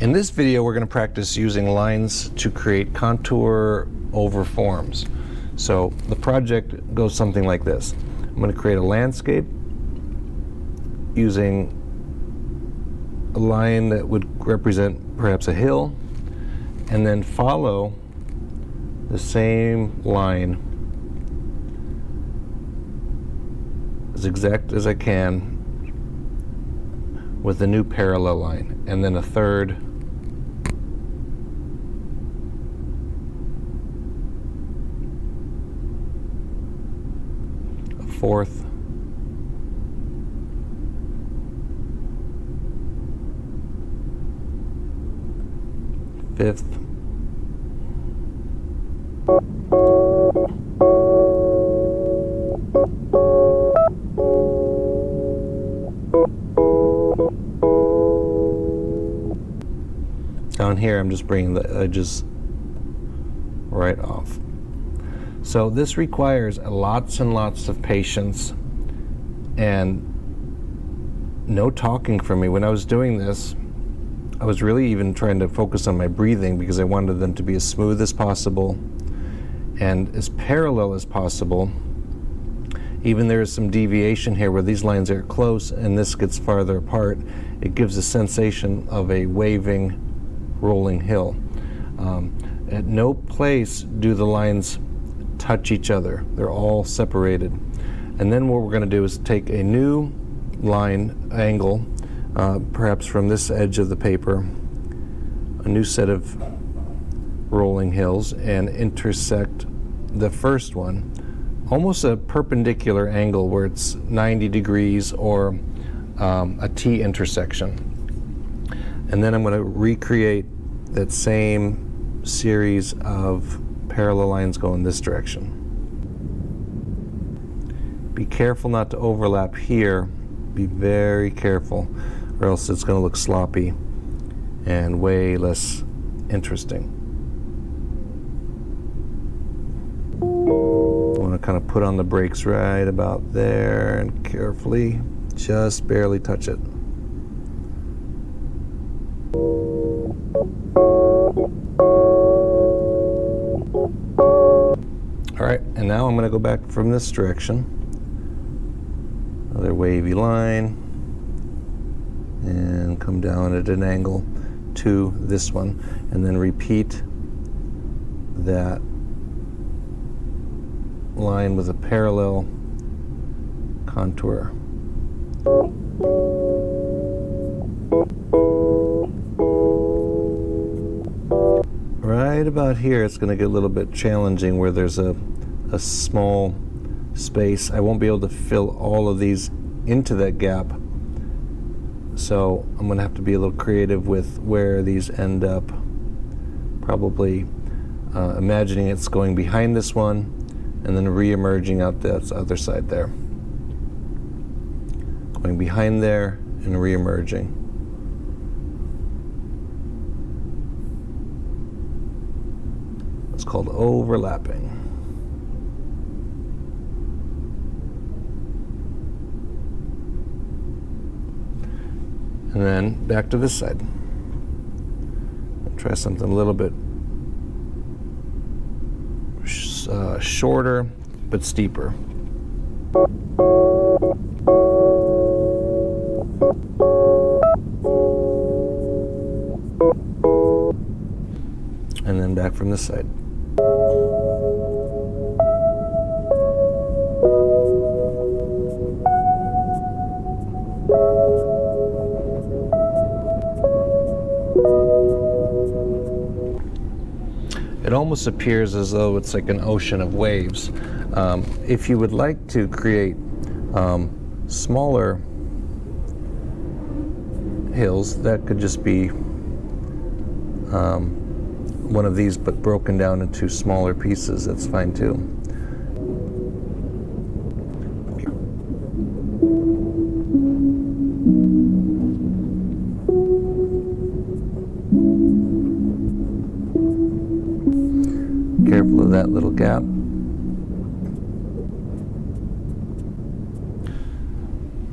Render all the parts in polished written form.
In this video, we're going to practice using lines to create contour over forms. So the project goes something like this. I'm going to create a landscape using a line that would represent perhaps a hill, and then follow the same line as exact as I can with a new parallel line, and then a third, a fourth, fifth, down here I'm just bringing the edges right off. So this requires lots and lots of patience and no talking from me. When I was doing this, I was really even trying to focus on my breathing because I wanted them to be as smooth as possible and as parallel as possible. Even there is some deviation here where these lines are close and this gets farther apart. It gives a sensation of a waving, rolling hill. At no place do the lines touch each other. They're all separated. And then what we're going to do is take a new line angle, perhaps from this edge of the paper, a new set of rolling hills, and intersect the first one, almost a perpendicular angle where it's 90 degrees or a T intersection. And then I'm going to recreate that same series of parallel lines going this direction. Be careful not to overlap here. Be very careful, or else it's going to look sloppy and way less interesting. I want to kind of put on the brakes right about there and carefully, just barely touch it. All right, and now I'm going to go back from this direction. Another wavy line, and come down at an angle to this one, and then repeat that line with a parallel contour. Right about here, it's going to get a little bit challenging where there's a small space. I won't be able to fill all of these into that gap, so I'm going to have to be a little creative with where these end up. Probably imagining it's going behind this one and then re-emerging out that other side there. Going behind there and re-emerging. It's called overlapping. And then back to this side. I'll try something a little bit shorter but steeper. And then back from this side. It almost appears as though it's like an ocean of waves. If you would like to create smaller hills, that could just be one of these but broken down into smaller pieces. That's fine too. Careful of that little gap.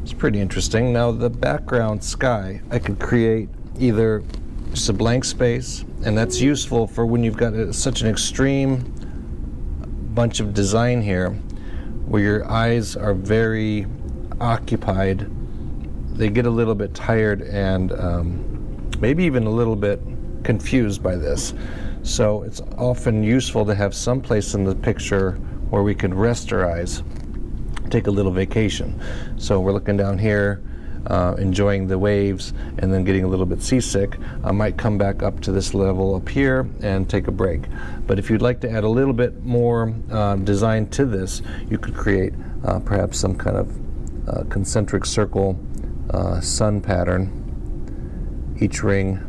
It's pretty interesting. Now the background sky, I could create either Just a blank space, and that's useful for when you've got such an extreme bunch of design here, where your eyes are very occupied. They get a little bit tired and maybe even a little bit confused by this. So it's often useful to have some place in the picture where we can rest our eyes, take a little vacation. So we're looking down here, enjoying the waves, and then getting a little bit seasick. I might come back up to this level up here and take a break. But if you'd like to add a little bit more design to this, you could create perhaps some kind of concentric circle sun pattern, each ring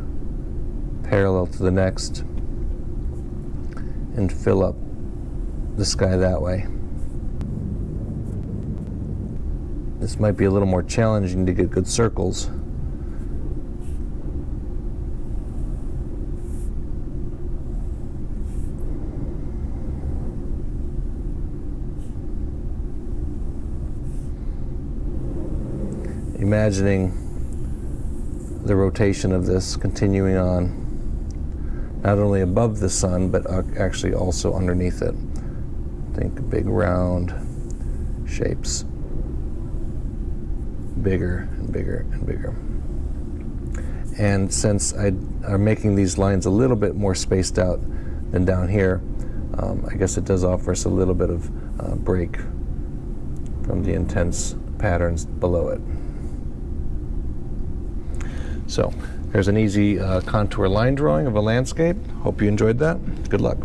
parallel to the next, and fill up the sky that way. This might be a little more challenging to get good circles. Imagining the rotation of this continuing on, not only above the sun, but actually also underneath it. Think big round shapes, bigger and bigger and bigger. And since I'm making these lines a little bit more spaced out than down here, I guess it does offer us a little bit of break from the intense patterns below it. So there's an easy contour line drawing of a landscape. Hope you enjoyed that. Good luck.